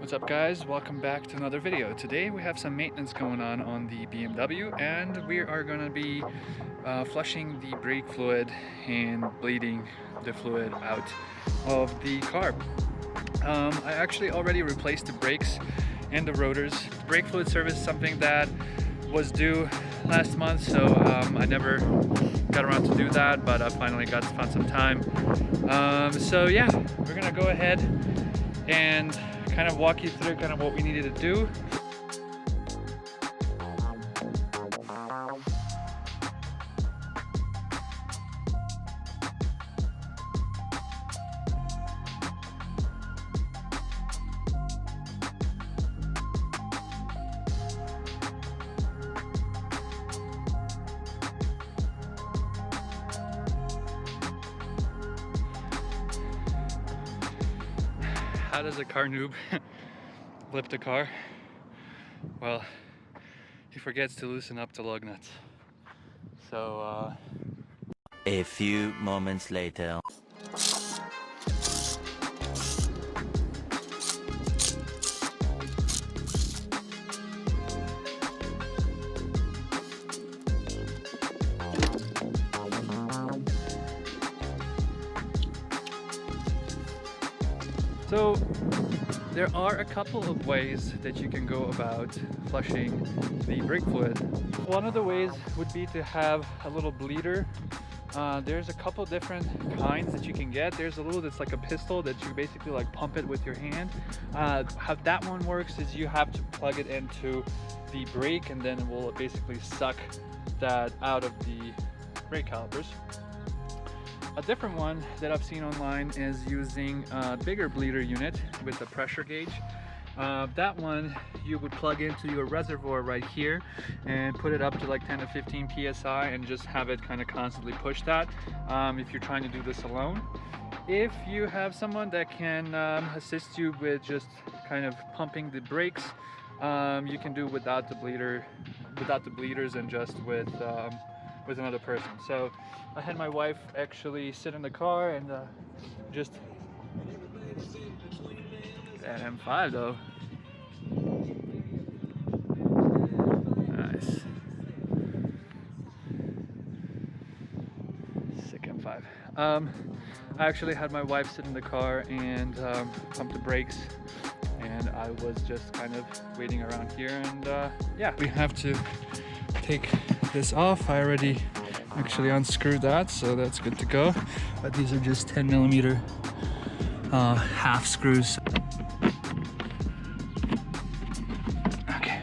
What's up guys, welcome back to another video. Today we have some maintenance going on the BMW, and we are going to be flushing the brake fluid and bleeding the fluid out of the car. I actually already replaced the brakes and the rotors. The brake fluid service is something that was due last month, so I never got around to do that, but I finally found some time. So yeah, we're gonna go ahead and kind of walk you through kind of what we needed to do. How does a car noob lift a car? Well, he forgets to loosen up the lug nuts. So, A few moments later. So there are a couple of ways that you can go about flushing the brake fluid. One of the ways would be to have a little bleeder. There's a couple different kinds that you can get. There's a little that's like a pistol that you basically like pump it with your hand. How that one works is you have to plug it into the brake, and then it will basically suck that out of the brake calipers. A different one that I've seen online is using a bigger bleeder unit with a pressure gauge. That one you would plug into your reservoir right here and put it up to like 10 to 15 psi and just have it kind of constantly push that if you're trying to do this alone. If you have someone that can assist you with just kind of pumping the brakes, you can do without the bleeders and just with another person. So I had my wife actually sit in the car and just that M5 though. Nice. Sick M5. I actually had my wife sit in the car and pump the brakes, and I was just kind of waiting around here, and yeah, we have to take this off. I already actually unscrewed that, so that's good to go. But these are just 10mm half screws. Okay,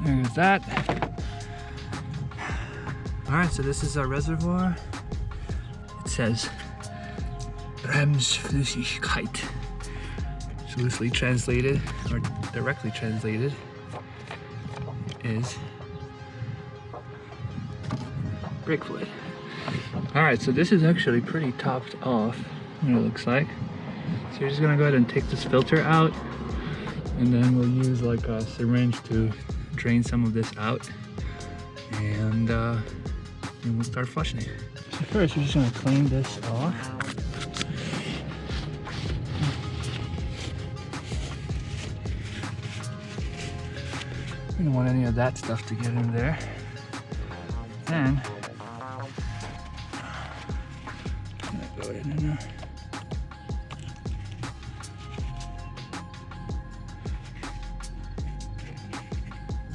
there's that. All right, so this is our reservoir. It says Bremsflüssigkeit. It's loosely translated, or directly translated, is brake fluid. All right, so this is actually pretty topped off, what it looks like. So you're just gonna go ahead and take this filter out, and then we'll use like a syringe to drain some of this out, and we'll start flushing it. So first, we're just gonna clean this off. We don't want any of that stuff to get in there. Then go ahead and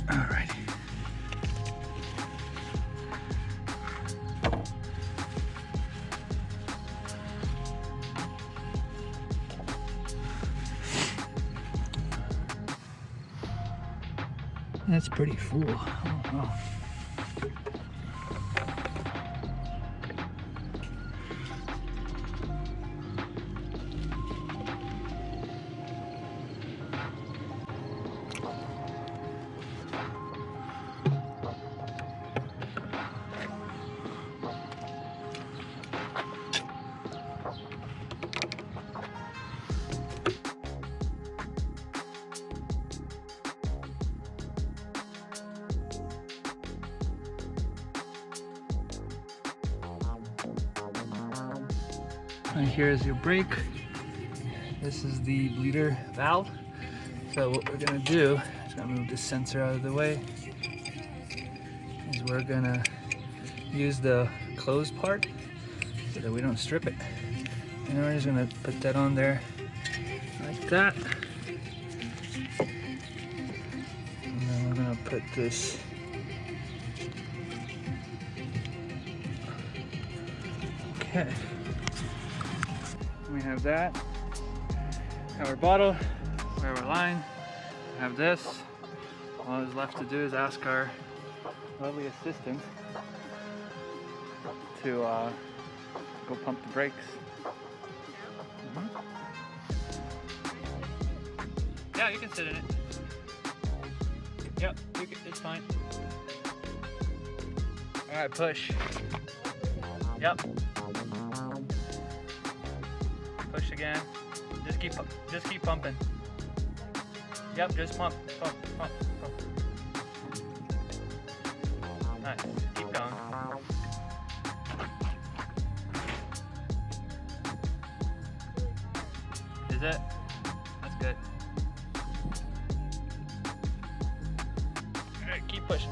alrighty. That's pretty full. Oh, wow. And here's your brake. This is the bleeder valve. So what we're gonna do is gonna move this sensor out of the way. Is we're gonna use the closed part so that we don't strip it. And we're just gonna put that on there like that. And then we're gonna put this okay. We have that. Have our bottle, we have our line, we have this. All that's left to do is ask our lovely assistant to go pump the brakes. Yeah, you can sit in it. Yep, it's fine. All right, push. Yep. Push again. Just keep pumping. Yep, just pump. Nice. Keep going. Is it? That's good. All right, keep pushing.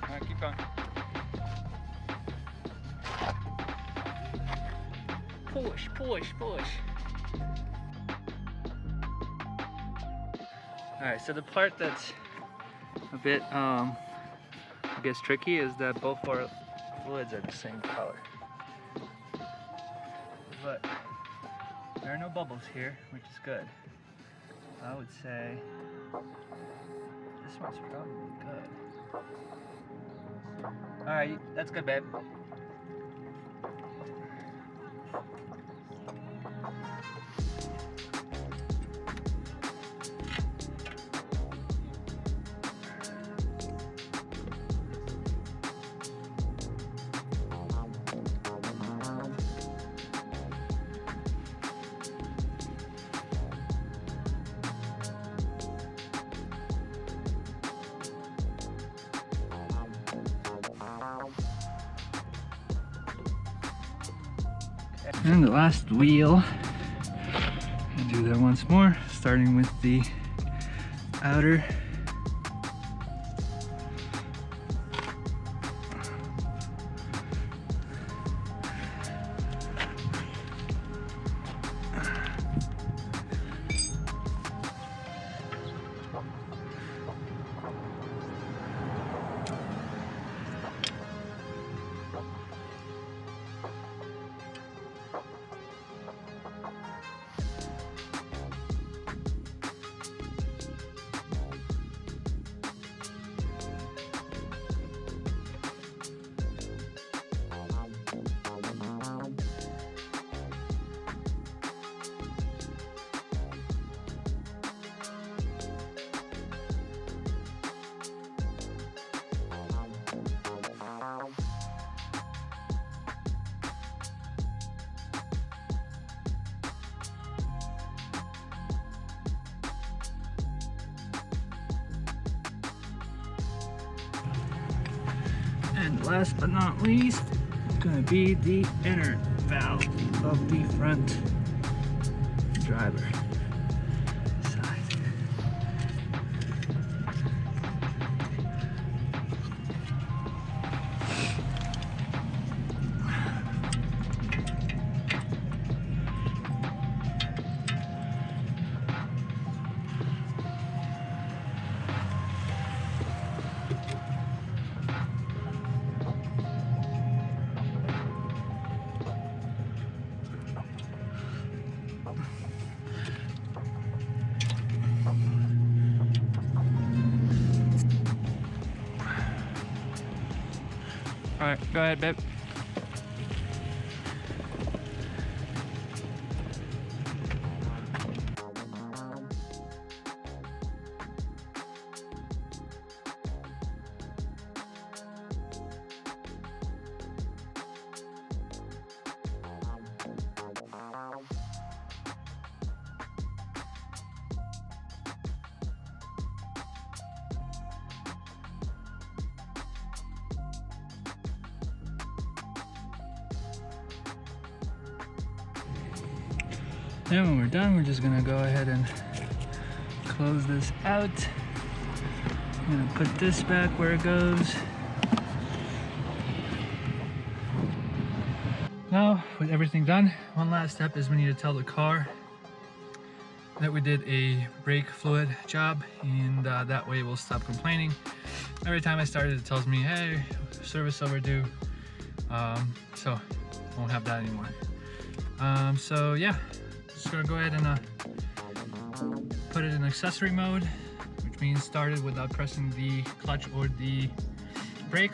All right, keep going. Push. Alright, so the part that's a bit, I guess tricky is that both our fluids are the same color. But there are no bubbles here, which is good. I would say this one's probably good. Alright, that's good, babe. And the last wheel, and do that once more, starting with the outer. And last but not least, it's going to be the inner valve of the front driver side. All right, go ahead, babe. Then when we're done, we're just gonna go ahead and close this out. I'm gonna put this back where it goes. Now, with everything done, one last step is we need to tell the car that we did a brake fluid job, and that way we'll stop complaining. Every time I start it tells me, hey, service overdue. So won't have that anymore. So yeah, just gonna go ahead and put it in accessory mode, which means start it without pressing the clutch or the brake.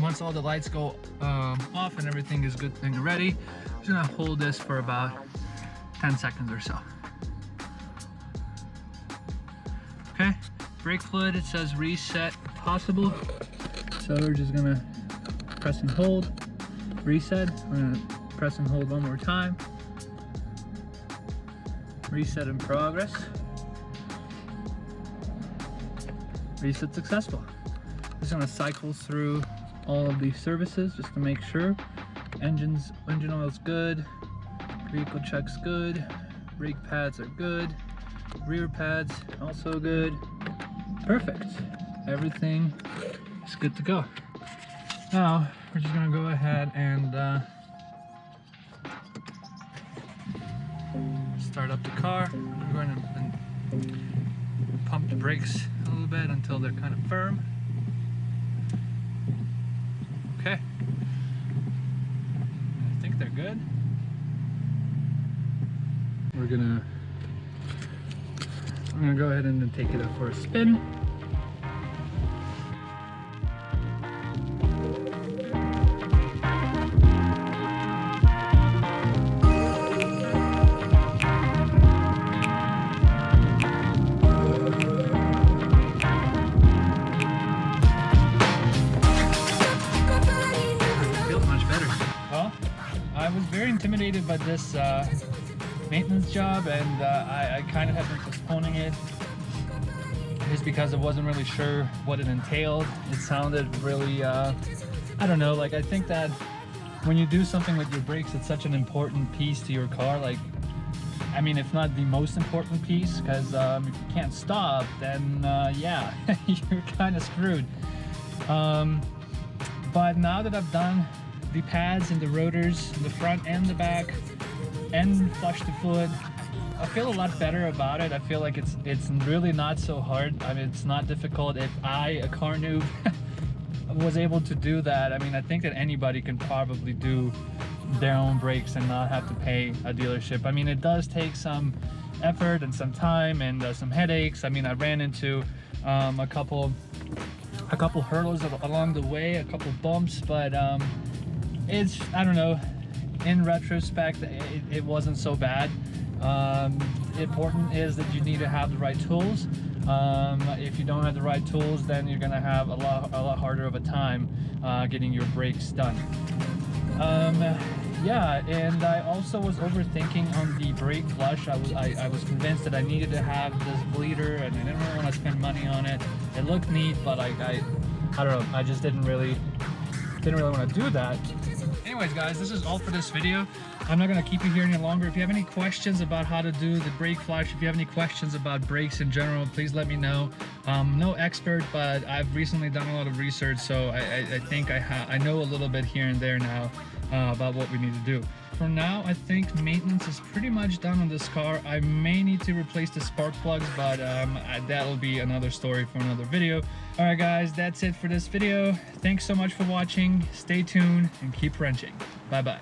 Once all the lights go off and everything is good and ready, I'm just gonna hold this for about 10 seconds or so. Okay, brake fluid, it says reset possible. So we're just gonna press and hold, reset. We're gonna press and hold one more time. Reset in progress. Reset successful. Just gonna cycle through all of these services just to make sure. Engine oil's good, vehicle check's good, brake pads are good, rear pads also good. Perfect. Everything is good to go. Now we're just gonna go ahead and start up the car. We're going to pump the brakes a little bit until they're kind of firm. Okay, I think they're good. I'm gonna go ahead and take it up for a spin. I was very intimidated by this maintenance job, and I kind of have been postponing it just because I wasn't really sure what it entailed. It sounded really, I don't know, like I think that when you do something with your brakes, it's such an important piece to your car. Like, I mean, if not the most important piece, because if you can't stop, then yeah, you're kind of screwed. But now that I've done the pads and the rotors, the front and the back, and flushed the fluid, I feel a lot better about it. I feel like it's really not so hard. I mean, it's not difficult. If I, a car noob, was able to do that, I mean, I think that anybody can probably do their own brakes and not have to pay a dealership. I mean, it does take some effort and some time and some headaches. I mean, I ran into a couple hurdles along the way, a couple bumps, but it's, I don't know, in retrospect, it wasn't so bad. Important is that you need to have the right tools. If you don't have the right tools, then you're gonna have a lot harder of a time getting your brakes done. Yeah, and I also was overthinking on the brake flush. I was convinced that I needed to have this bleeder, and I didn't really want to spend money on it. It looked neat, but I don't know, I just didn't really want to do that. Anyways guys, this is all for this video. I'm not going to keep you here any longer. If you have any questions about how to do the brake flush, if you have any questions about brakes in general, please let me know. No expert, but I've recently done a lot of research, so I think I know a little bit here and there now about what we need to do. For now, I think maintenance is pretty much done on this car. I may need to replace the spark plugs, but that'll be another story for another video. Alright guys, that's it for this video. Thanks so much for watching. Stay tuned and keep wrenching. Bye bye.